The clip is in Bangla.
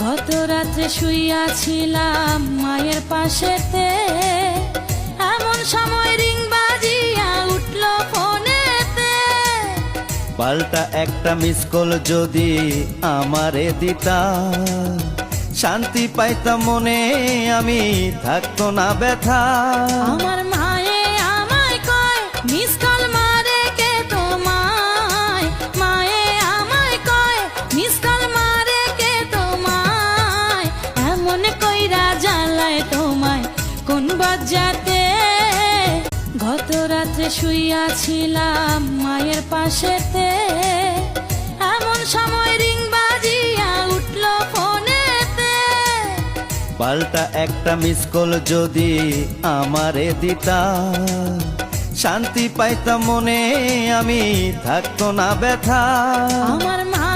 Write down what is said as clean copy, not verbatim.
গত রাত্রে শুইয়াছিলাম মায়ের পাশেতে, এমন সময় রিং বাজিয়া উঠল ফোনেতে। পাল্টা একটা মিস কল যদি আমারে দিতা, শান্তি পাইতাম মনে, আমি থাকতো না ব্যথা। আমার মায়ে আমায় কয় মিস কল মারে কে তোমায়, মায়ে আমায় কয় মিস কল মারে কে তোমায়, এমন কইরা জ্বালায় তোমায় কোন বাজাতে। গত রাত্রে শুইয়াছিলাম মায়ের পাশেতে, এমন সময় রিং বাজিয়া উঠল ফোনেতে। পাল্টা একটা মিস কল যদি আমারে দিতা, শান্তি পাইতাম মনে, আমি থাকতো না ব্যথা। আমার মা